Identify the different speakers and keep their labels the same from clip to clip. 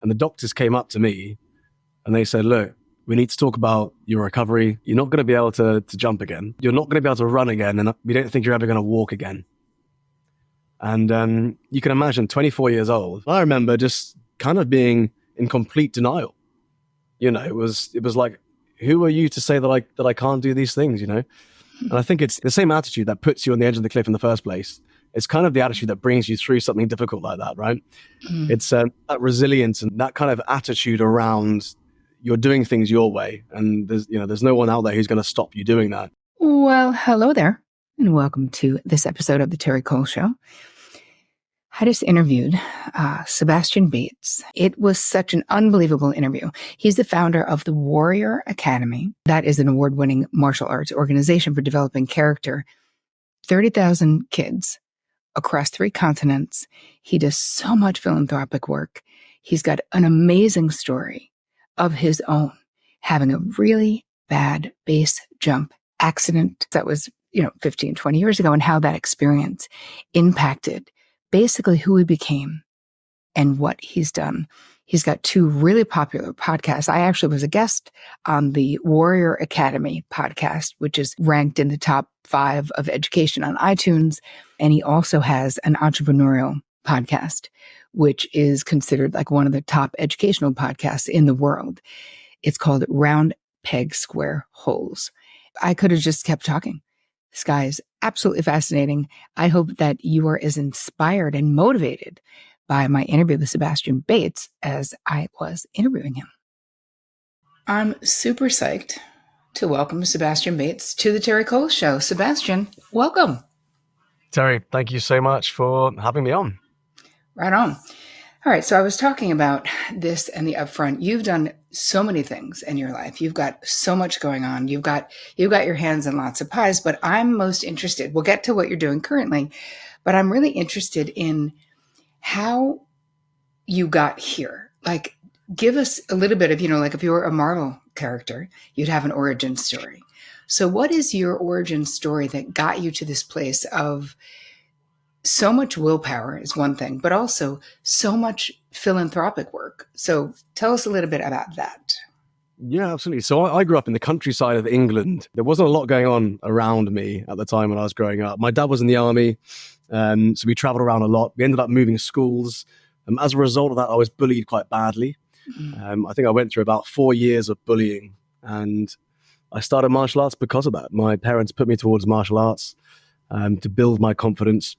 Speaker 1: And the doctors came up to me and they said, look, we need to talk about your recovery. You're not going to be able to jump again. You're not going to be able to run again. And we don't think you're ever going to walk again. And you can imagine 24 years old. I remember just kind of being in complete denial. You know, it was like, who are you to say that I can't do these things, you know? And I think it's the same attitude that puts you on the edge of the cliff in the first place. It's kind of the attitude that brings you through something difficult like that, right? It's that resilience and that kind of attitude around you're doing things your way. And there's no one out there who's going to stop you doing that.
Speaker 2: Well, hello there, and welcome to this episode of The Terri Cole Show. I just interviewed Sebastian Bates. It was such an unbelievable interview. He's the founder of the Warrior Academy. That is an award-winning martial arts organization for developing character. 30,000 kids across 3 continents. He does so much philanthropic work. He's got an amazing story of his own, having a really bad base jump accident that was, 15, 20 years ago, and how that experience impacted basically who he became and what he's done. He's got 2 really popular podcasts. I actually was a guest on the Warrior Academy podcast, which is ranked in the top 5 of education on iTunes. And he also has an entrepreneurial podcast, which is considered like one of the top educational podcasts in the world. It's called Round Peg Square Holes. I could have just kept talking. This guy is absolutely fascinating. I hope that you are as inspired and motivated by my interview with Sebastian Bates as I was interviewing him. I'm super psyched to welcome Sebastian Bates to the Terri Cole Show. Sebastian, welcome.
Speaker 1: Terri, thank you so much for having me on.
Speaker 2: Right on. All right, so I was talking about this and the upfront. You've done so many things in your life. You've got so much going on. You've got your hands in lots of pies, but I'm most interested. We'll get to what you're doing currently, but I'm really interested in how you got here. Like, give us a little bit of, like if you were a Marvel character, you'd have an origin story. So what is your origin story that got you to this place of so much willpower is one thing, but also so much philanthropic work? So tell us a little bit about that.
Speaker 1: Yeah, absolutely. So I grew up in the countryside of England. There wasn't a lot going on around me at the time when I was growing up. My dad was in the army, so we traveled around a lot. We ended up moving schools. As a result of that, I was bullied quite badly. I think I went through about 4 years of bullying, and I started martial arts because of that. My parents put me towards martial arts to build my confidence.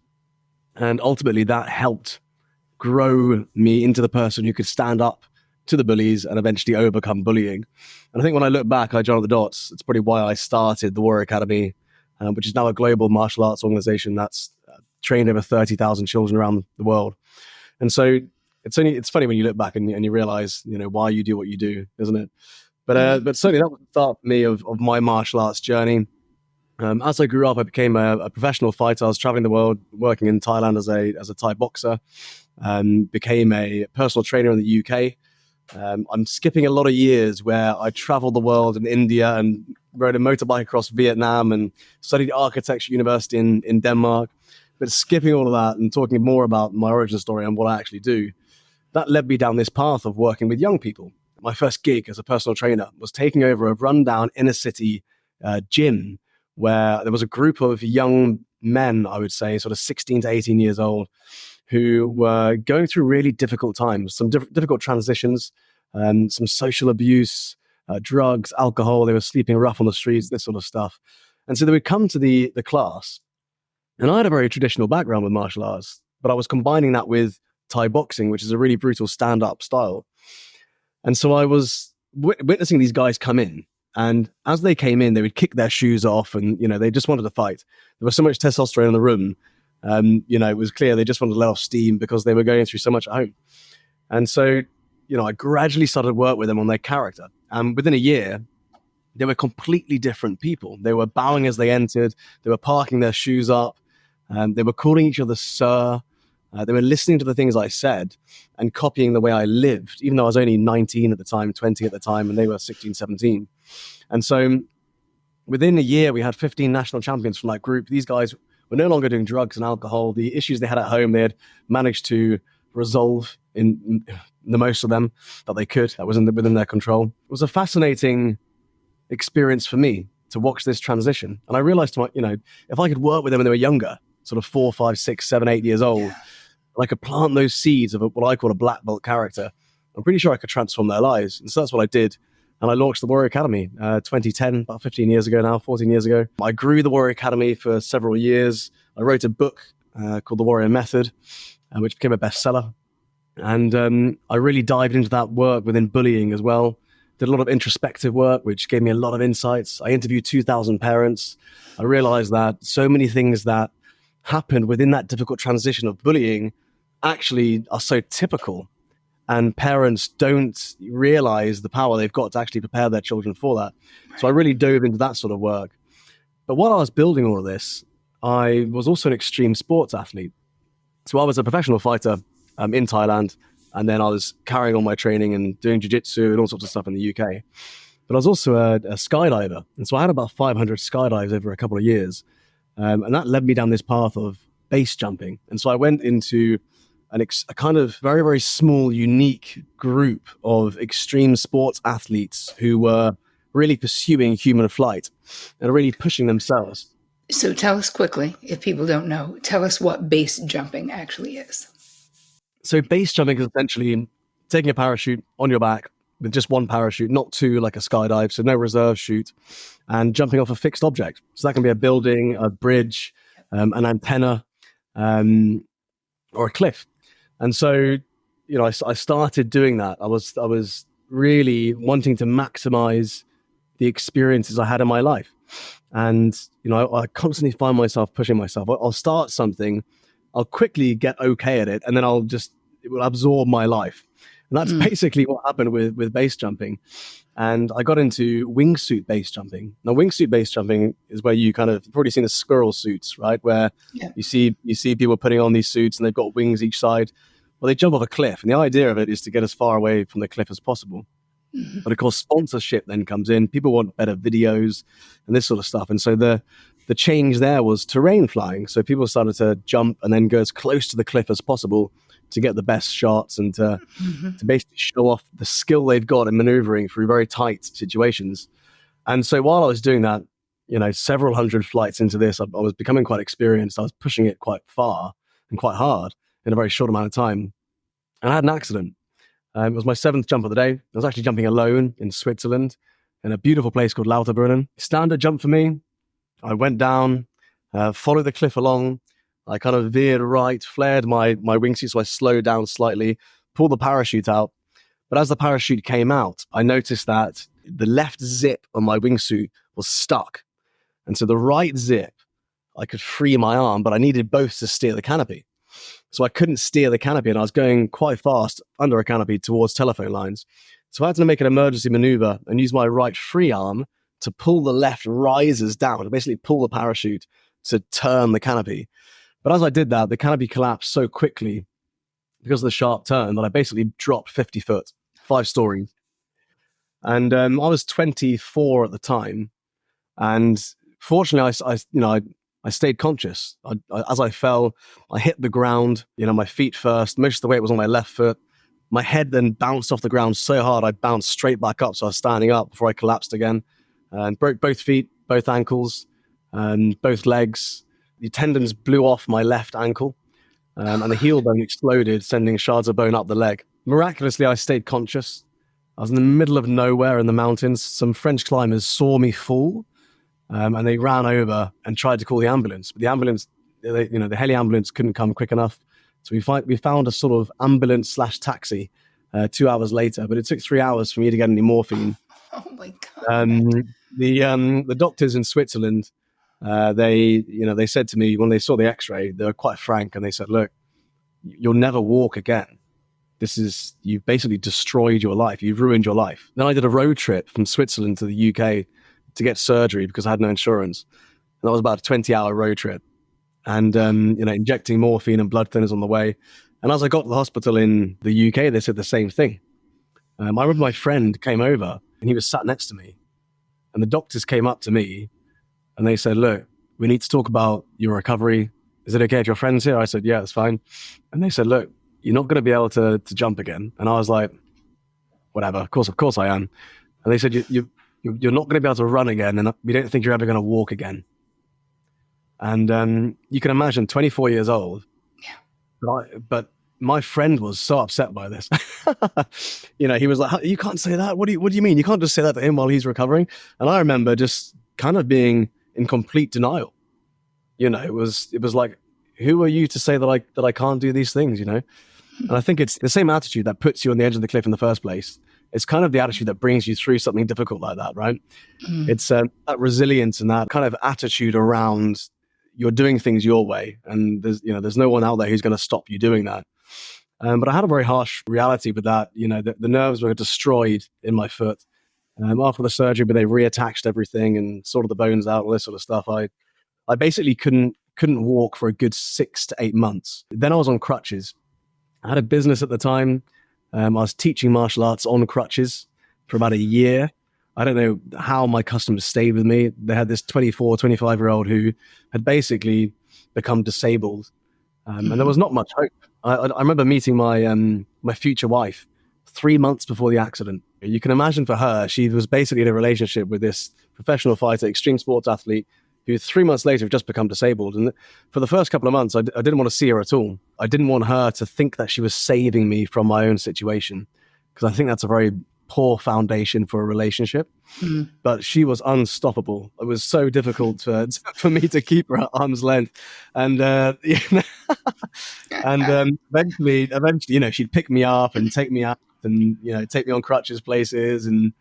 Speaker 1: And ultimately, that helped grow me into the person who could stand up to the bullies and eventually overcome bullying. And I think when I look back, I joined up the dots. It's probably why I started the Warrior Academy, which is now a global martial arts organization that's trained over 30,000 children around the world. And so it's funny when you look back and you realize, why you do what you do, isn't it? But certainly that was the start for me of my martial arts journey. As I grew up, I became a professional fighter. I was traveling the world, working in Thailand as a Thai boxer, became a personal trainer in the UK. I'm skipping a lot of years where I traveled the world in India and rode a motorbike across Vietnam and studied architecture at university in Denmark. But skipping all of that and talking more about my origin story and what I actually do, that led me down this path of working with young people. My first gig as a personal trainer was taking over a rundown inner city gym where there was a group of young men, I would say, sort of 16 to 18 years old, who were going through really difficult times, some difficult transitions, some social abuse, drugs, alcohol. They were sleeping rough on the streets, this sort of stuff. And so they would come to the class. And I had a very traditional background with martial arts, but I was combining that with Thai boxing, which is a really brutal stand-up style. And so I was witnessing these guys come in. And as they came in, they would kick their shoes off and, they just wanted to fight. There was so much testosterone in the room. It was clear they just wanted to let off steam because they were going through so much at home. And so, I gradually started work with them on their character. And within a year, they were completely different people. They were bowing as they entered. They were parking their shoes up. They were calling each other sir. They were listening to the things I said and copying the way I lived, even though I was only 19 at the time, 20 at the time, and they were 16, 17. And so within a year, we had 15 national champions from that group. These guys were no longer doing drugs and alcohol. The issues they had at home, they had managed to resolve in the most of them that they could, that was within their control. It was a fascinating experience for me to watch this transition. And I realized, if I could work with them when they were younger, sort of 4, 5, 6, 7, 8 years old, and I could plant those seeds of what I call a black belt character, I'm pretty sure I could transform their lives. And so that's what I did. And I launched the Warrior Academy 2010, about 15 years ago now, 14 years ago. I grew the Warrior Academy for several years. I wrote a book called The Warrior Method, which became a bestseller. And I really dived into that work within bullying as well. Did a lot of introspective work, which gave me a lot of insights. I interviewed 2,000 parents. I realized that so many things that happened within that difficult transition of bullying actually are so typical. And parents don't realize the power they've got to actually prepare their children for that. So I really dove into that sort of work. But while I was building all of this, I was also an extreme sports athlete. So I was a professional fighter in Thailand, and then I was carrying on my training and doing jiu-jitsu and all sorts of stuff in the UK. But I was also a skydiver. And so I had about 500 skydives over a couple of years. And that led me down this path of base jumping. And so I went into a kind of very, very small, unique group of extreme sports athletes who were really pursuing human flight and really pushing themselves.
Speaker 2: So tell us quickly, if people don't know, tell us what base jumping actually is.
Speaker 1: So base jumping is essentially taking a parachute on your back with just one parachute, not two like a skydive, so no reserve chute, and jumping off a fixed object. So that can be a building, a bridge, an antenna, or a cliff. And so, I started doing that. I was really wanting to maximize the experiences I had in my life. And, I constantly find myself pushing myself. I'll start something, I'll quickly get okay at it, and then it will absorb my life. And that's basically what happened with base jumping. And I got into wingsuit base jumping. Now, wingsuit base jumping is where you've probably seen the squirrel suits, right? Where you see people putting on these suits and they've got wings each side. Well, they jump off a cliff. And the idea of it is to get as far away from the cliff as possible. Mm-hmm. But of course, sponsorship then comes in. People want better videos and this sort of stuff. And so the change there was terrain flying. So people started to jump and then go as close to the cliff as possible to get the best shots and to basically show off the skill they've got in maneuvering through very tight situations. And so while I was doing that, several hundred flights into this, I was becoming quite experienced. I was pushing it quite far and quite hard in a very short amount of time. And I had an accident. It was my 7th jump of the day. I was actually jumping alone in Switzerland in a beautiful place called Lauterbrunnen. Standard jump for me. I went down, followed the cliff along. I kind of veered right, flared my wingsuit, so I slowed down slightly, pulled the parachute out. But as the parachute came out, I noticed that the left zip on my wingsuit was stuck. And so the right zip, I could free my arm, but I needed both to steer the canopy. So I couldn't steer the canopy, and I was going quite fast under a canopy towards telephone lines. So I had to make an emergency maneuver and use my right free arm to pull the left risers down, to basically pull the parachute to turn the canopy. But as I did that, the canopy collapsed so quickly because of the sharp turn that I basically dropped 50 foot, 5 stories. And I was 24 at the time. And fortunately, I stayed conscious. As I fell, I hit the ground, my feet first. Most of the weight was on my left foot. My head then bounced off the ground so hard, I bounced straight back up. So I was standing up before I collapsed again and broke both feet, both ankles, both legs. The tendons blew off my left ankle and the heel bone exploded, sending shards of bone up the leg. Miraculously, I stayed conscious. I was in the middle of nowhere in the mountains. Some French climbers saw me fall. And they ran over and tried to call the ambulance. But the ambulance, the heli ambulance couldn't come quick enough. So we found a sort of ambulance/taxi 2 hours later. But it took 3 hours for me to get any morphine.
Speaker 2: Oh my God.
Speaker 1: The doctors in Switzerland, they said to me when they saw the X-ray, they were quite frank, and they said, "Look, you'll never walk again. You've basically destroyed your life. You've ruined your life." Then I did a road trip from Switzerland to the UK to get surgery because I had no insurance. And that was about a 20-hour road trip. And, injecting morphine and blood thinners on the way. And as I got to the hospital in the UK, they said the same thing. I remember my friend came over and he was sat next to me. And the doctors came up to me and they said, "Look, we need to talk about your recovery. Is it okay if your friend's here?" I said, "Yeah, that's fine." And they said, "Look, you're not going to be able to jump again. And I was like, whatever, of course I am. And they said, you're not going to be able to run again, and we don't think you're ever going to walk again. And you can imagine, 24 years old, but my friend was so upset by this. He was like, you can't say that. What do you mean? You can't just say that to him while he's recovering. And I remember just kind of being in complete denial. It was like, who are you to say that I can't do these things, And I think it's the same attitude that puts you on the edge of the cliff in the first place. It's kind of the attitude that brings you through something difficult like that, right? It's that resilience and that kind of attitude around you're doing things your way, and there's no one out there who's going to stop you doing that. But I had a very harsh reality with that. The nerves were destroyed in my foot after the surgery, but they reattached everything and sorted the bones out, all this sort of stuff. I basically couldn't walk for a good 6 to 8 months. Then I was on crutches. I had a business at the time. I was teaching martial arts on crutches for about a year. I don't know how my customers stayed with me. They had this 24, 25-year-old who had basically become disabled. And there was not much hope. I remember meeting my future wife 3 months before the accident. You can imagine for her, she was basically in a relationship with this professional fighter, extreme sports athlete, who 3 months later had just become disabled. And for the first couple of months, I didn't want to see her at all. I didn't want her to think that she was saving me from my own situation, because I think that's a very poor foundation for a relationship. But she was unstoppable. It was so difficult for me to keep her at arm's length. And eventually, she'd pick me up and take me out and, take me on crutches places. And,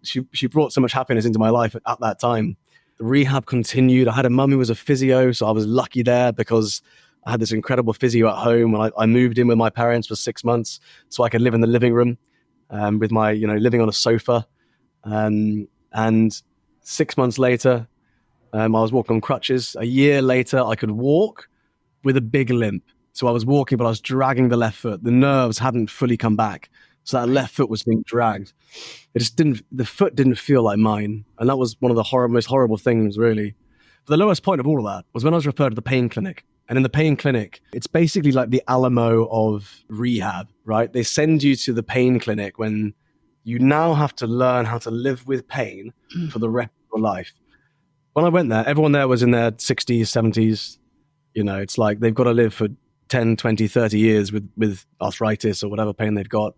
Speaker 1: she brought so much happiness into my life at that time. The rehab continued. I had a mum who was a physio, so I was lucky there because I had this incredible physio at home. And I moved in with my parents for 6 months so I could live in the living room with my, living on a sofa. And 6 months later, I was walking on crutches. A year later, I could walk with a big limp. So I was walking, but I was dragging the left foot. The nerves hadn't fully come back. So that left foot was being dragged. The foot didn't feel like mine. And that was one of the most horrible things, really. But the lowest point of all of that was when I was referred to the pain clinic. And in the pain clinic, it's basically like the Alamo of rehab, right? They send you to the pain clinic when you now have to learn how to live with pain for the rest of your life. When I went there, everyone there was in their 60s, 70s. It's like they've got to live for 10, 20, 30 years with arthritis or whatever pain they've got.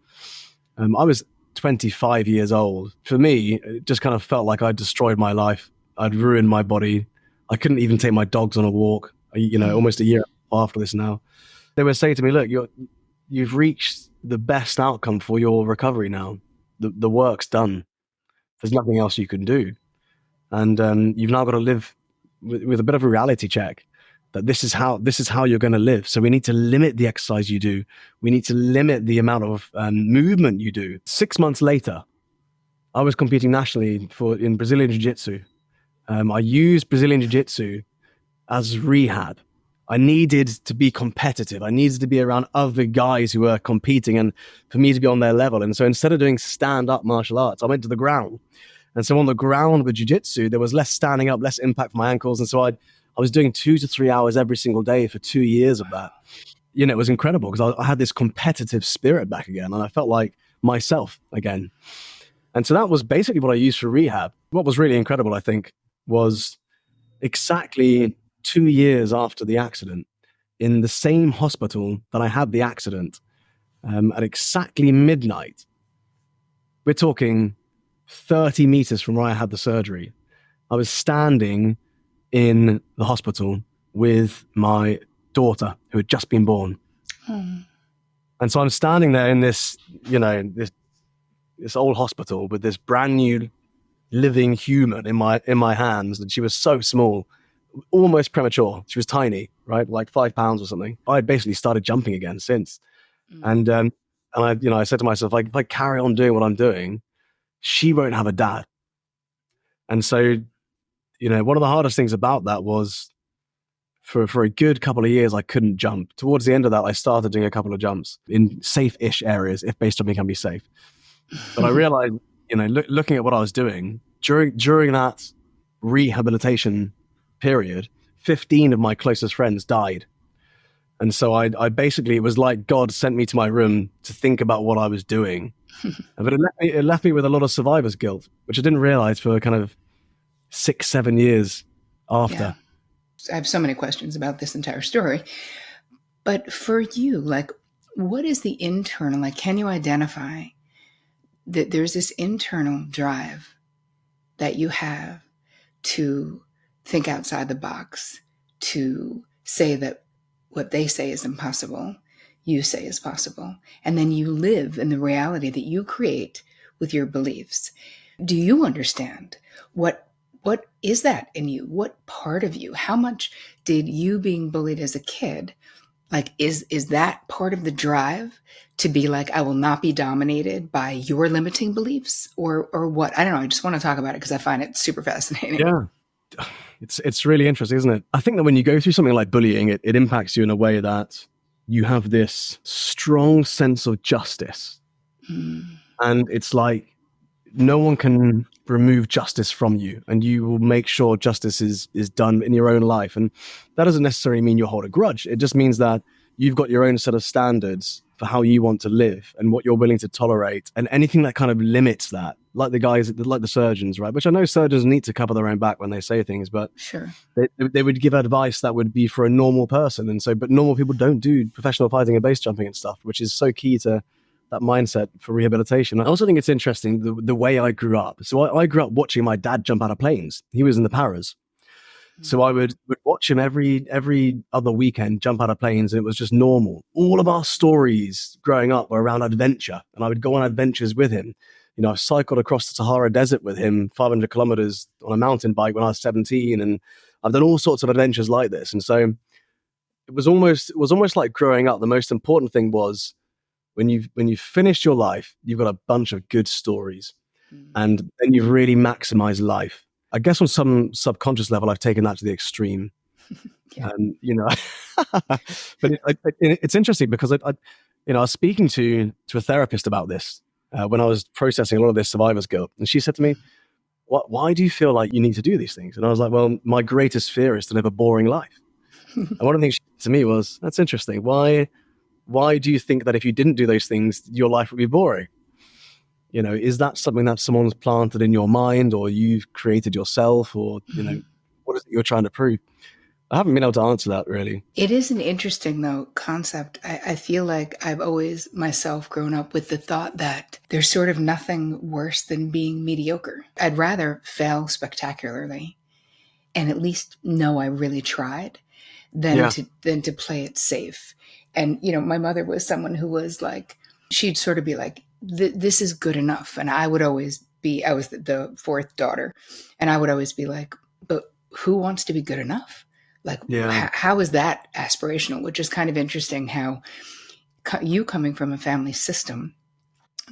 Speaker 1: I was 25 years old. For me, it just kind of felt like I'd destroyed my life. I'd ruined my body. I couldn't even take my dogs on a walk, almost a year after this now. They were saying to me, look, you've reached the best outcome for your recovery now. The work's done. There's nothing else you can do. And you've now got to live with a bit of a reality check that this is how you're going to live. So we need to limit the exercise you do. We need to limit the amount of movement you do. 6 months later, I was competing nationally in Brazilian Jiu-Jitsu. I used Brazilian Jiu-Jitsu as rehab. I needed to be competitive. I needed to be around other guys who were competing and for me to be on their level. And so instead of doing stand-up martial arts, I went to the ground. And so on the ground with jiu-jitsu, there was less standing up, less impact for my ankles. And so I was doing 2 to 3 hours every single day for 2 years of that. It was incredible because I had this competitive spirit back again and I felt like myself again. And so that was basically what I used for rehab. What was really incredible, I think, was exactly 2 years after the accident, in the same hospital that I had the accident, at exactly midnight, we're talking 30 meters from where I had the surgery, I was standing in the hospital with my daughter who had just been born. And so I'm standing there in this, this old hospital with this brand new living human in my hands. And she was so small, almost premature. She was tiny, right? Like 5 pounds or something. I had basically started jumping again since. And I said to myself, like, if I carry on doing what I'm doing, she won't have a dad. And so, one of the hardest things about that was for a good couple of years, I couldn't jump. Towards the end of that, I started doing a couple of jumps in safe-ish areas, if base jumping can be safe. But I realized, looking at what I was doing during that rehabilitation period, 15 of my closest friends died. And so I basically, it was like God sent me to my room to think about what I was doing. But it left me with a lot of survivor's guilt, which I didn't realize for kind of 6-7 years
Speaker 2: Yeah.
Speaker 1: after.
Speaker 2: I have so many questions about this entire story. But for you, like, what is the internal, like, can you identify that there's this internal drive that you have to think outside the box, to say that what they say is impossible, you say is possible, and then you live in the reality that you create with your beliefs? Do you understand what is that in you? What part of you? How much did you being bullied as a kid, like, is that part of the drive to be like, I will not be dominated by your limiting beliefs, or what? I don't know. I just want to talk about it because I find it super fascinating.
Speaker 1: Yeah. It's really interesting, isn't it? I think that when you go through something like bullying, it impacts you in a way that you have this strong sense of justice.
Speaker 2: Mm.
Speaker 1: And it's like no one can remove justice from you, and you will make sure justice is done in your own life. And that doesn't necessarily mean you hold a grudge. It just means that you've got your own set of standards for how you want to live and what you're willing to tolerate, and anything that kind of limits that, like the guys, like the surgeons, right? Which I know surgeons need to cover their own back when they say things, but
Speaker 2: Sure.
Speaker 1: they would give advice that would be for a normal person. And so, but normal people don't do professional fighting and base jumping and stuff, which is so key to that mindset for rehabilitation. I also think it's interesting the way I grew up. So I grew up watching my dad jump out of planes. He was in the paras. So I would watch him every other weekend jump out of planes, and it was just normal. All of our stories growing up were around adventure, and I would go on adventures with him. You know, I cycled across the Sahara Desert with him, 500 kilometers on a mountain bike when I was 17, and I've done all sorts of adventures like this. And so it was almost like growing up. The most important thing was when you've finished your life, you've got a bunch of good stories, and then you've really maximized life. I guess on some subconscious level, I've taken that to the extreme.
Speaker 2: Yeah.
Speaker 1: You know, but it's interesting because I was speaking to a therapist about this when I was processing a lot of this survivor's guilt, and she said to me, why do you feel like you need to do these things? And I was like, well, my greatest fear is to live a boring life. And one of the things she said to me was, that's interesting. Why do you think that if you didn't do those things, your life would be boring? You know, is that something that someone's planted in your mind, or you've created yourself, or, you know, what is it you're trying to prove? I haven't been able to answer that really.
Speaker 2: It is an interesting, though, concept. I feel like I've always myself grown up with the thought that there's sort of nothing worse than being mediocre. I'd rather fail spectacularly and at least know I really tried than to play it safe. And, you know, my mother was someone who was like, she'd sort of be like, this is good enough. And I was the fourth daughter, and I would always be like, but who wants to be good enough? Like, how is that aspirational? Which is kind of interesting how you coming from a family system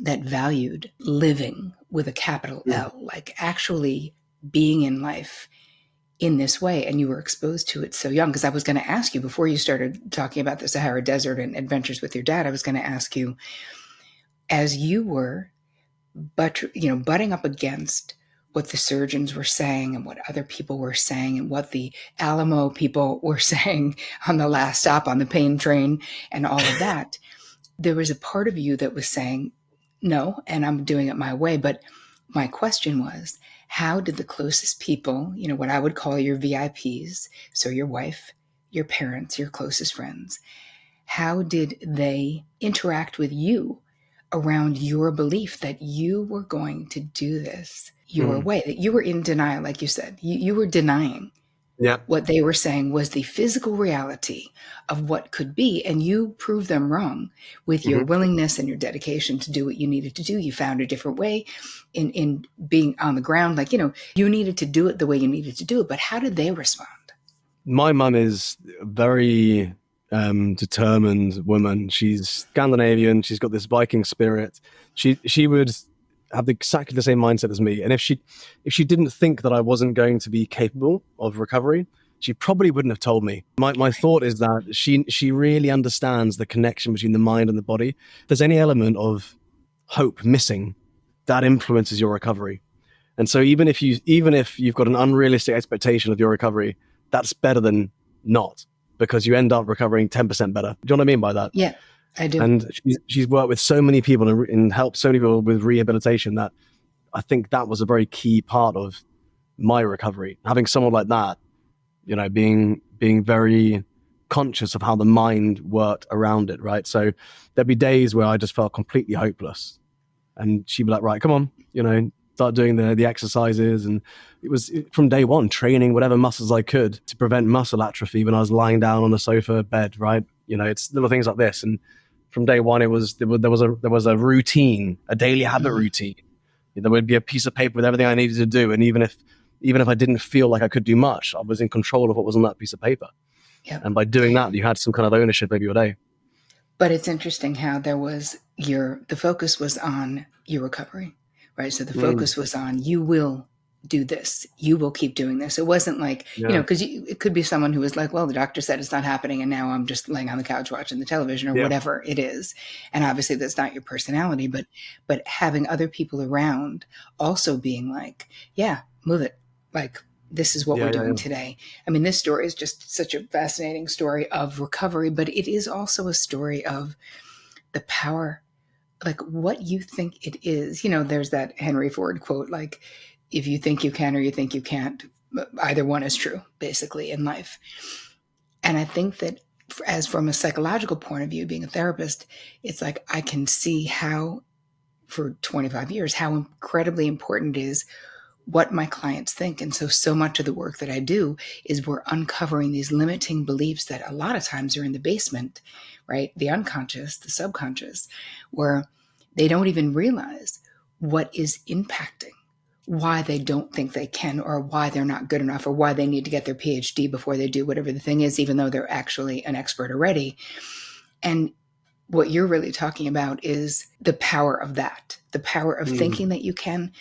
Speaker 2: that valued living with a capital L, like actually being in life in this way, and you were exposed to it so young. Because I was going to ask you, before you started talking about the Sahara Desert and adventures with your dad, I was going to ask you, as you were butting up against what the surgeons were saying and what other people were saying and what the Alamo people were saying on the last stop on the pain train and all of that, there was a part of you that was saying, no, and I'm doing it my way. But my question was, how did the closest people, you know, what I would call your VIPs, so your wife, your parents, your closest friends, how did they interact with you around your belief that you were going to do this your way, that you were in denial? Like you said, you were denying what they were saying was the physical reality of what could be. And you proved them wrong with your willingness and your dedication to do what you needed to do. You found a different way in being on the ground. Like, you know, you needed to do it the way you needed to do it. But how did they respond?
Speaker 1: My mum is very determined woman. She's Scandinavian. She's got this Viking spirit. She would have exactly the same mindset as me. And if she didn't think that I wasn't going to be capable of recovery, she probably wouldn't have told me. My thought is that she really understands the connection between the mind and the body. If there's any element of hope missing, that influences your recovery. And so even if you've got an unrealistic expectation of your recovery, that's better than not. because you end up recovering 10% better. Do you know what I mean by that?
Speaker 2: Yeah, I do.
Speaker 1: And she's worked with so many people and helped so many people with rehabilitation that I think that was a very key part of my recovery. Having someone like that, being very conscious of how the mind worked around it, right? So there'd be days where I just felt completely hopeless, and she'd be like, right, come on, start doing the exercises. And it was from day one, training whatever muscles I could to prevent muscle atrophy when I was lying down on the sofa bed, right? It's little things like this. And from day one, there was a routine, a daily habit routine. There would be a piece of paper with everything I needed to do, and even if I didn't feel like I could do much, I was in control of what was on that piece of paper.
Speaker 2: Yep.
Speaker 1: And by doing that, you had some kind of ownership over your day.
Speaker 2: But it's interesting how the focus was on your recovery, right? So the focus was on, you will do this. You will keep doing this. It wasn't like, because it could be someone who was like, well, the doctor said it's not happening, and now I'm just laying on the couch watching the television, or whatever it is. And obviously that's not your personality, but having other people around also being like, yeah, move it. Like, this is what we're doing today. I mean, this story is just such a fascinating story of recovery, but it is also a story of the power, like what you think it is. There's that Henry Ford quote, like, if you think you can or you think you can't, either one is true, basically, in life. And I think that as from a psychological point of view, being a therapist, it's like I can see how, for 25 years, how incredibly important it is what my clients think. And so much of the work that I do is we're uncovering these limiting beliefs that a lot of times are in the basement, right? The unconscious, the subconscious, where they don't even realize what is impacting why they don't think they can, or why they're not good enough, or why they need to get their PhD before they do whatever the thing is, even though they're actually an expert already. And what you're really talking about is the power of that, the power of thinking that you can.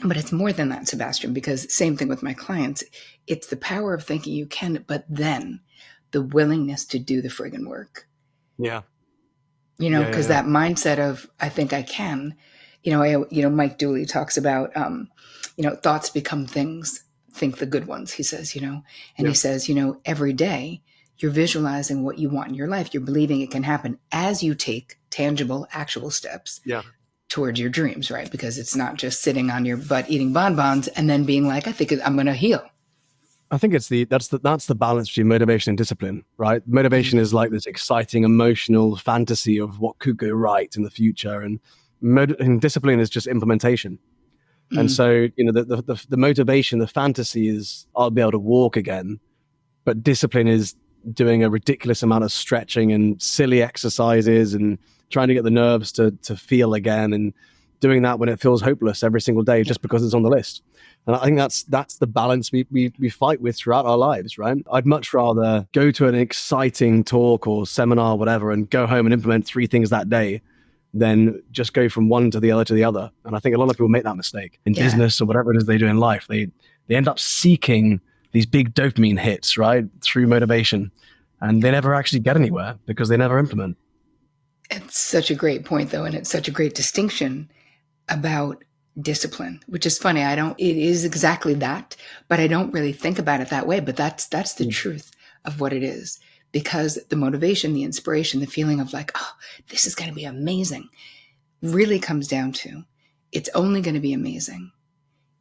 Speaker 2: But it's more than that, Sebastian, because same thing with my clients. It's the power of thinking you can, but then the willingness to do the friggin' work.
Speaker 1: Yeah.
Speaker 2: Because that mindset of, I think I can, Mike Dooley talks about, thoughts become things, think the good ones, he says, and he says, every day you're visualizing what you want in your life. You're believing it can happen as you take tangible, actual steps. Towards your dreams, right? Because it's not just sitting on your butt eating bonbons and then being like, I think I'm going to heal.
Speaker 1: I think that's the balance between motivation and discipline, right? Motivation is like this exciting emotional fantasy of what could go right in the future, and discipline is just implementation. And so, the motivation, the fantasy is, I'll be able to walk again, but discipline is doing a ridiculous amount of stretching and silly exercises and trying to get the nerves to feel again, and doing that when it feels hopeless every single day just because it's on the list. And I think that's the balance we fight with throughout our lives, right? I'd much rather go to an exciting talk or seminar or whatever and go home and implement 3 things that day than just go from one to the other. And I think a lot of people make that mistake in business or whatever it is they do in life. They end up seeking these big dopamine hits, right, through motivation, and they never actually get anywhere because they never implement.
Speaker 2: It's such a great point, though, and it's such a great distinction about discipline, which is funny. It is exactly that, but I don't really think about it that way. But that's the truth of what it is, because the motivation, the inspiration, the feeling of like, oh, this is going to be amazing, really comes down to, it's only going to be amazing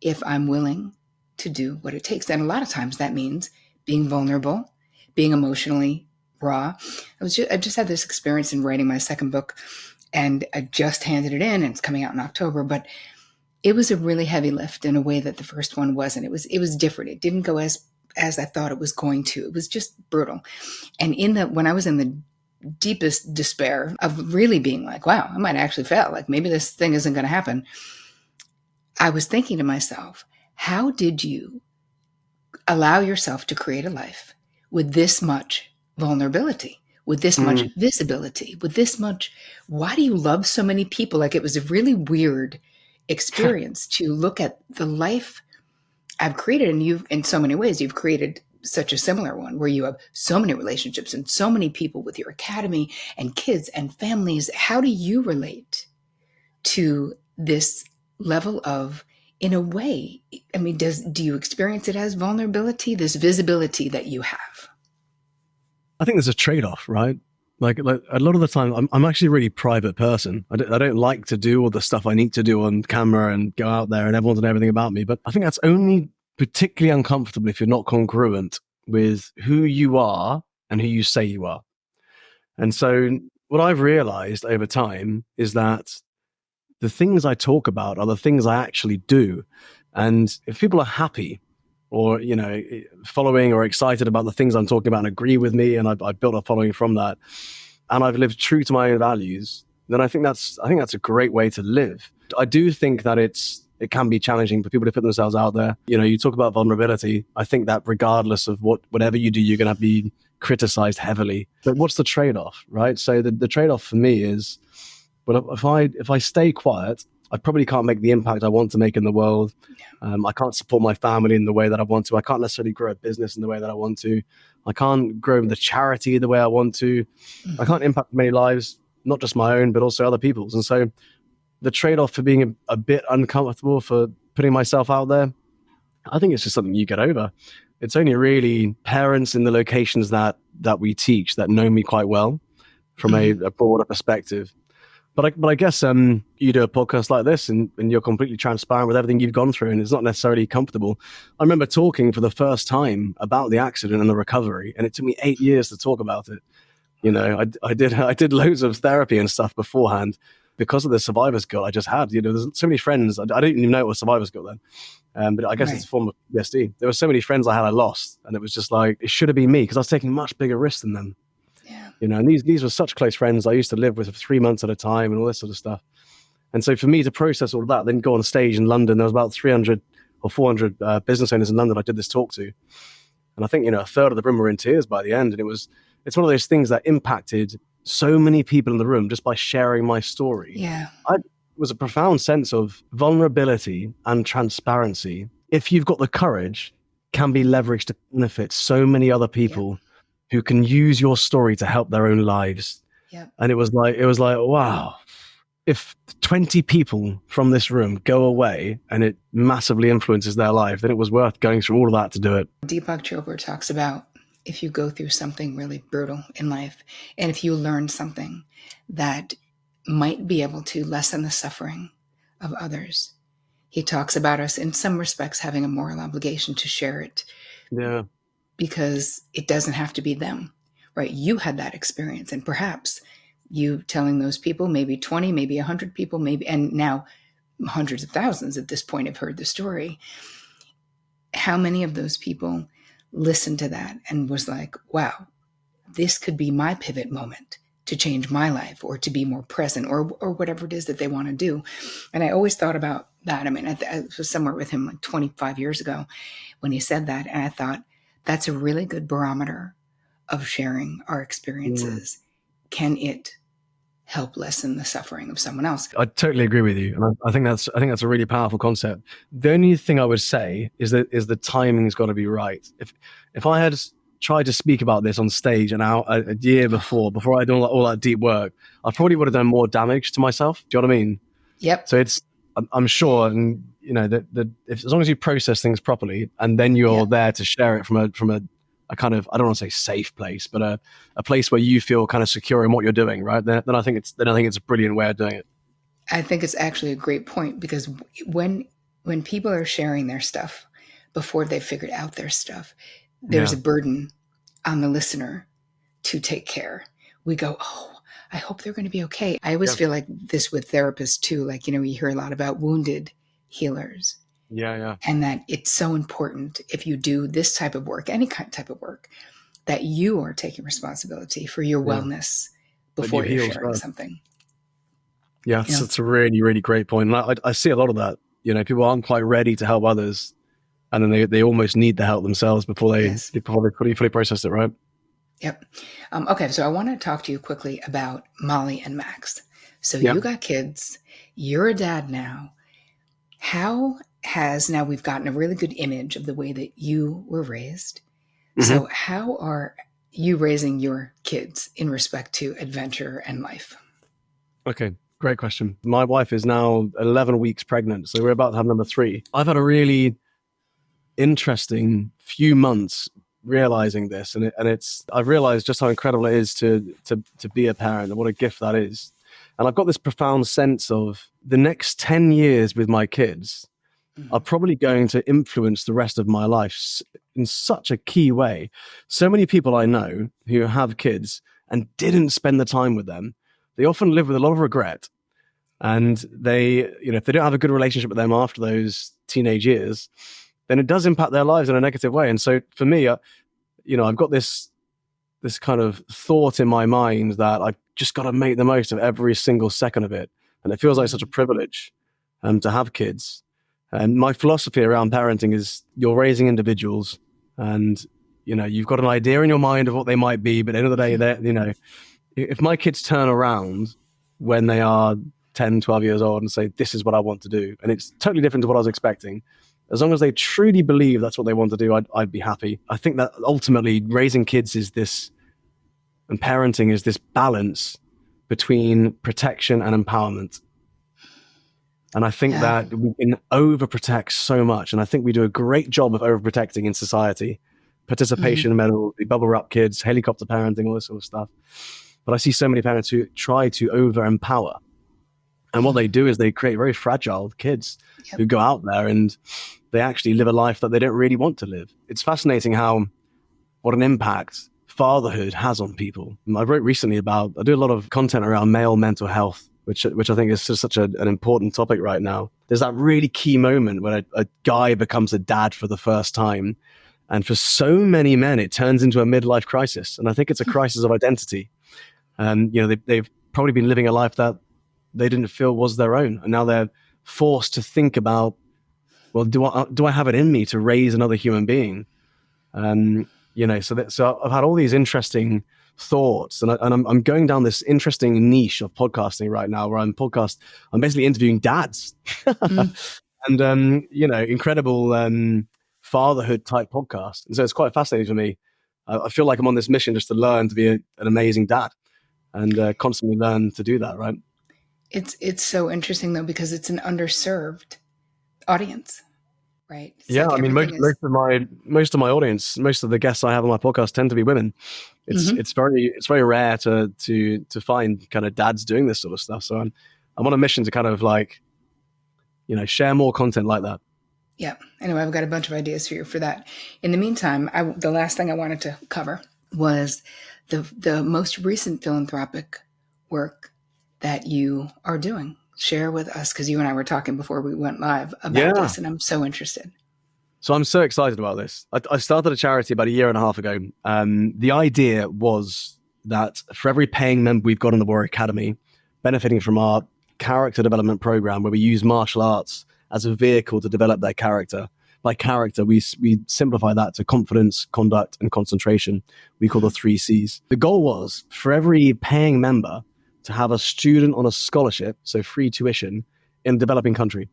Speaker 2: if I'm willing to do what it takes. And a lot of times that means being vulnerable, being emotionally raw. I just had this experience in writing my second book, and I just handed it in, and it's coming out in October, but it was a really heavy lift in a way that the first one wasn't. It was different. It didn't go as I thought it was going to. It was just brutal. And when I was in the deepest despair of really being like, wow, I might actually fail. Like, maybe this thing isn't going to happen. I was thinking to myself, how did you allow yourself to create a life with this much vulnerability, with this much visibility, with this much, why do you love so many people? Like, it was a really weird experience to look at the life I've created. And in so many ways, you've created such a similar one where you have so many relationships and so many people with your academy and kids and families. How do you relate to this level of, in a way, I mean, do you experience it as vulnerability, this visibility that you have?
Speaker 1: I think there's a trade-off, right? Like a lot of the time, I'm actually a really private person. I don't like to do all the stuff I need to do on camera and go out there and everyone's know everything about me. But I think that's only particularly uncomfortable if you're not congruent with who you are and who you say you are. And so what I've realized over time is that the things I talk about are the things I actually do. And if people are happy or, following or excited about the things I'm talking about and agree with me, and I've built a following from that, and I've lived true to my own values, then I think that's a great way to live. I do think that it can be challenging for people to put themselves out there. You talk about vulnerability. I think that regardless of whatever you do, you're going to be criticized heavily. But what's the trade-off, right? So the trade-off for me is, well, if I stay quiet, I probably can't make the impact I want to make in the world. I can't support my family in the way that I want to. I can't necessarily grow a business in the way that I want to. I can't grow the charity the way I want to. I can't impact many lives, not just my own, but also other people's. And so the trade-off for being a bit uncomfortable for putting myself out there, I think it's just something you get over. It's only really parents in the locations that we teach that know me quite well from a broader perspective. But I guess you do a podcast like this and you're completely transparent with everything you've gone through, and it's not necessarily comfortable. I remember talking for the first time about the accident and the recovery, and it took me 8 years to talk about it. I did loads of therapy and stuff beforehand because of the survivor's guilt I just had. There's so many friends. I didn't even know it was survivor's guilt then. But I guess it's a form of PTSD. There were so many friends I lost, and it was just like, it should have been me because I was taking much bigger risks than them. And these were such close friends I used to live with for 3 months at a time and all this sort of stuff. And so for me to process all of that, then go on stage in London, there was about 300 or 400 business owners in London I did this talk to. And I think, a third of the room were in tears by the end. And it's one of those things that impacted so many people in the room just by sharing my story.
Speaker 2: Yeah.
Speaker 1: It was a profound sense of vulnerability and transparency. If you've got the courage, can be leveraged to benefit so many other people who can use your story to help their own lives.
Speaker 2: Yep.
Speaker 1: And it was like, wow, if 20 people from this room go away and it massively influences their life, then it was worth going through all of that to do it.
Speaker 2: Deepak Chopra talks about if you go through something really brutal in life, and if you learn something that might be able to lessen the suffering of others, he talks about us in some respects having a moral obligation to share it.
Speaker 1: Yeah.
Speaker 2: Because it doesn't have to be them, right? You had that experience, and perhaps you telling those people, maybe 20, maybe 100 people, maybe, and now hundreds of thousands at this point have heard the story. How many of those people listened to that and was like, wow, this could be my pivot moment to change my life or to be more present or whatever it is that they want to do. And I always thought about that. I mean, I was somewhere with him like 25 years ago when he said that. And I thought, that's a really good barometer of sharing our experiences. Can it help lessen the suffering of someone else?
Speaker 1: I totally agree with you, and I think that's a really powerful concept. The only thing I would say is that the timing's got to be right. If I had tried to speak about this on stage a year before I'd done all that deep work, I probably would have done more damage to myself. Do you know what I mean?
Speaker 2: Yep.
Speaker 1: So I'm sure, and that as long as you process things properly, and then you're there to share it from a kind of, I don't want to say safe place, but a place where you feel kind of secure in what you're doing, right? Then I think it's a brilliant way of doing it.
Speaker 2: I think it's actually a great point, because when people are sharing their stuff before they've figured out their stuff, there's a burden on the listener to take care. We go, oh, I hope they're going to be okay. I always feel like this with therapists too. Like, you hear a lot about wounded healers.
Speaker 1: Yeah.
Speaker 2: And that it's so important, if you do this type of work, any kind of type of work, that you are taking responsibility for your wellness before you're sharing something.
Speaker 1: Yeah, it's a really, really great point. And I see a lot of that. People aren't quite ready to help others, and then they almost need the help themselves before they fully process it, right?
Speaker 2: Yep. Okay, so I want to talk to you quickly about Molly and Max. So you got kids. You're a dad now. Now we've gotten a really good image of the way that you were raised. Mm-hmm. So how are you raising your kids in respect to adventure and life?
Speaker 1: Okay, great question. My wife is now 11 weeks pregnant, so we're about to have number 3. I've had a really interesting few months realizing this, and I've realized just how incredible it is to be a parent and what a gift that is. And I've got this profound sense of the next 10 years with my kids are probably going to influence the rest of my life in such a key way. So many people I know who have kids and didn't spend the time with them, they often live with a lot of regret. And they, if they don't have a good relationship with them after those teenage years, then it does impact their lives in a negative way. And so for me, I've got this kind of thought in my mind that I've just got to make the most of every single second of it. And it feels like such a privilege to have kids. And my philosophy around parenting is you're raising individuals, and, you've got an idea in your mind of what they might be. But at the end of the day, if my kids turn around when they are 10, 12 years old and say, this is what I want to do, and it's totally different to what I was expecting, as long as they truly believe that's what they want to do, I'd be happy. I think that ultimately raising kids and parenting is this balance between protection and empowerment. And I think that we can overprotect so much. And I think we do a great job of overprotecting in society. Participation medals, we bubble wrap kids, helicopter parenting, all this sort of stuff. But I see so many parents who try to over-empower. And what they do is they create very fragile kids who go out there and they actually live a life that they don't really want to live. It's fascinating what an impact fatherhood has on people. I wrote recently I do a lot of content around male mental health, which I think is such an important topic right now. There's that really key moment when a guy becomes a dad for the first time. And for so many men, it turns into a midlife crisis. And I think it's a crisis of identity. They've probably been living a life that they didn't feel was their own. And now they're forced to think about, well, do I have it in me to raise another human being? So I've had all these interesting thoughts, and I'm going down this interesting niche of podcasting right now, where I'm basically interviewing dads, and incredible fatherhood type podcast. And so it's quite fascinating for me. I feel like I'm on this mission just to learn to be an amazing dad, and constantly learn to do that. Right.
Speaker 2: It's so interesting though, because it's an underserved audience, right? It's
Speaker 1: I mean, most of my audience, most of the guests I have on my podcast tend to be women. It's very rare to find kind of dads doing this sort of stuff. So I'm on a mission to kind of share more content like that.
Speaker 2: Yeah, anyway, I've got a bunch of ideas for you for that. In the meantime, the last thing I wanted to cover was the most recent philanthropic work that you are doing. Share with us, because you and I were talking before we went live about this, and I'm so interested.
Speaker 1: So I'm so excited about this. I started a charity about a year and a half ago. The idea was that for every paying member we've got in the Warrior Academy, benefiting from our character development program, where we use martial arts as a vehicle to develop their character. By character, we simplify that to confidence, conduct, and concentration. We call the 3 C's. The goal was for every paying member to have a student on a scholarship, so free tuition, in a developing country.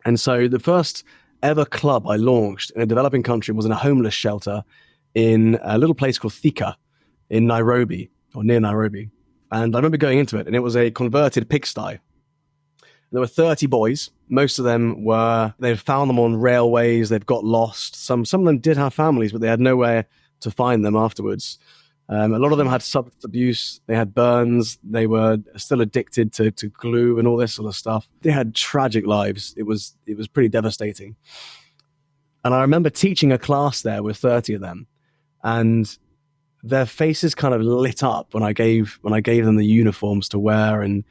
Speaker 1: And so the first ever club I launched in a developing country was in a homeless shelter in a little place called Thika in Nairobi, or near Nairobi. And I remember going into it, and it was a converted pigsty. There were 30 boys. Most of them they'd found them on railways, they'd got lost. Some of them did have families, but they had nowhere to find them afterwards. A lot of them had substance abuse, they had burns, they were still addicted to glue and all this sort of stuff. They had tragic lives. It was pretty devastating. And I remember teaching a class there with 30 of them, and their faces kind of lit up when I gave them the uniforms to wear and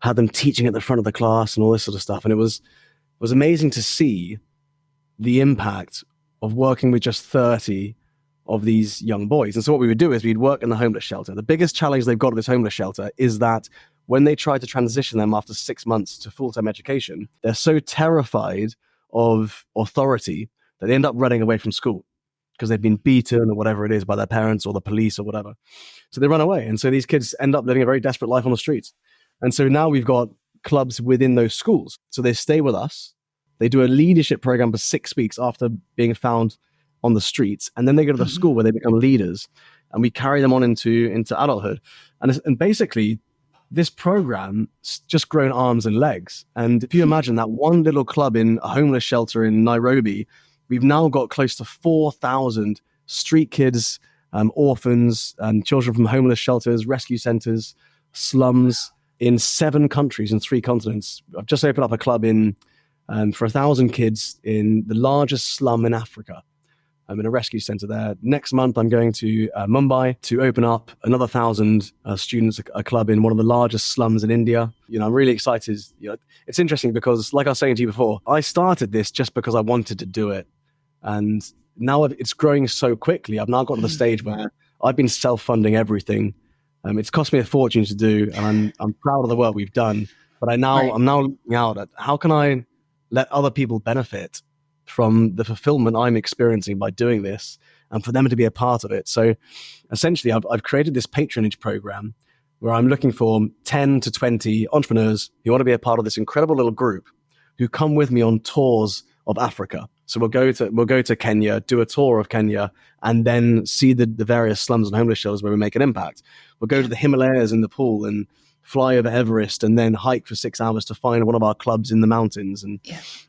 Speaker 1: had them teaching at the front of the class and all this sort of stuff. And it was amazing to see the impact of working with just 30 of these young boys. And so what we would do is we'd work in the homeless shelter. The biggest challenge they've got at this homeless shelter is that when they try to transition them after 6 months to full-time education, they're so terrified of authority that they end up running away from school because they've been beaten or whatever it is by their parents or the police or whatever. So they run away. And so these kids end up living a very desperate life on the streets. And so now we've got clubs within those schools. So they stay with us. They do a leadership program for 6 weeks after being found on the streets. And then they go to the school where they become leaders. And we carry them on into adulthood. And basically, this program just grown arms and legs. And if you imagine that one little club in a homeless shelter in Nairobi, we've now got close to 4,000 street kids, orphans, children from homeless shelters, rescue centers, slums in 7 countries and 3 continents. I've just opened up a club for 1,000 kids in the largest slum in Africa. I'm in a rescue center there. Next month, I'm going to Mumbai to open up another 1,000 students, a club in one of the largest slums in India. I'm really excited. It's interesting because, like I was saying to you before, I started this just because I wanted to do it. And now it's growing so quickly. I've now gotten to the stage where I've been self-funding everything. It's cost me a fortune to do, and I'm proud of the work we've done. But I'm now looking out at how can I let other people benefit from the fulfillment I'm experiencing by doing this, and for them to be a part of it. So essentially, I've created this patronage program where I'm looking for 10 to 20 entrepreneurs who want to be a part of this incredible little group who come with me on tours of Africa. So we'll go to Kenya, do a tour of Kenya, and then see the various slums and homeless shelters where we make an impact. We'll go to the Himalayas in Nepal and fly over Everest and then hike for 6 hours to find one of our clubs in the mountains, and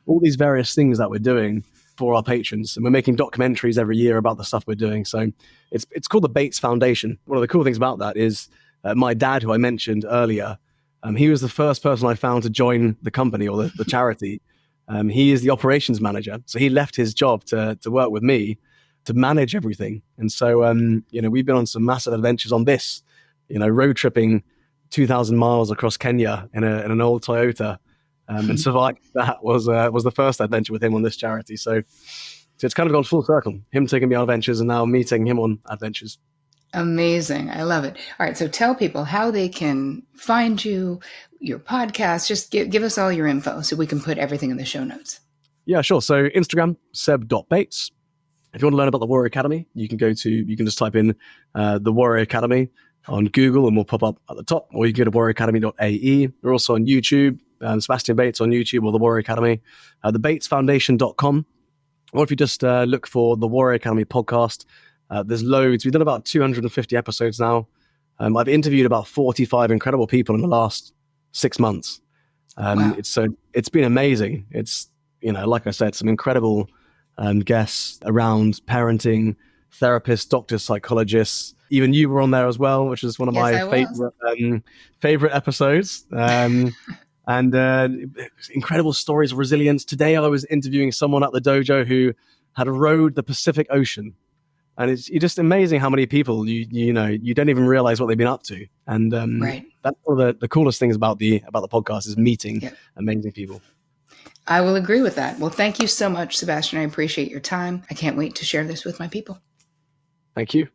Speaker 1: all these various things that we're doing for our patrons. And we're making documentaries every year about the stuff we're doing. So it's called the Bates Foundation. One of the cool things about that is my dad, who I mentioned earlier, he was the first person I found to join the company or the charity. He is the operations manager. So he left his job to work with me to manage everything. And so, we've been on some massive adventures on this, road tripping 2,000 miles across Kenya in an old Toyota, and survived. That was the first adventure with him on this charity. So it's kind of gone full circle. Him taking me on adventures and now me taking him on adventures.
Speaker 2: Amazing. I love it. All right. So tell people how they can find you, your podcast. Just give us all your info so we can put everything in the show notes.
Speaker 1: Yeah, sure. So Instagram, seb.bates. If you want to learn about the Warrior Academy, you can just type in the Warrior Academy on Google and we'll pop up at the top, or you can go to warrioracademy.ae. We're also on YouTube, Sebastian Bates on YouTube, or the Warrior Academy, thebatesfoundation.com. Or if you just look for the Warrior Academy podcast, there's loads. We've done about 250 episodes now. I've interviewed about 45 incredible people in the last 6 months.
Speaker 2: Wow.
Speaker 1: It's been amazing. It's, like I said, some incredible guests around parenting, therapists, doctors, psychologists. Even you were on there as well, which is one of my favorite episodes. And incredible stories of resilience. Today, I was interviewing someone at the dojo who had rowed the Pacific Ocean. And it's just amazing how many people you don't even realize what they've been up to. And that's one of the coolest things about the podcast is meeting amazing people.
Speaker 2: I will agree with that. Well, thank you so much, Sebastian. I appreciate your time. I can't wait to share this with my people.
Speaker 1: Thank you.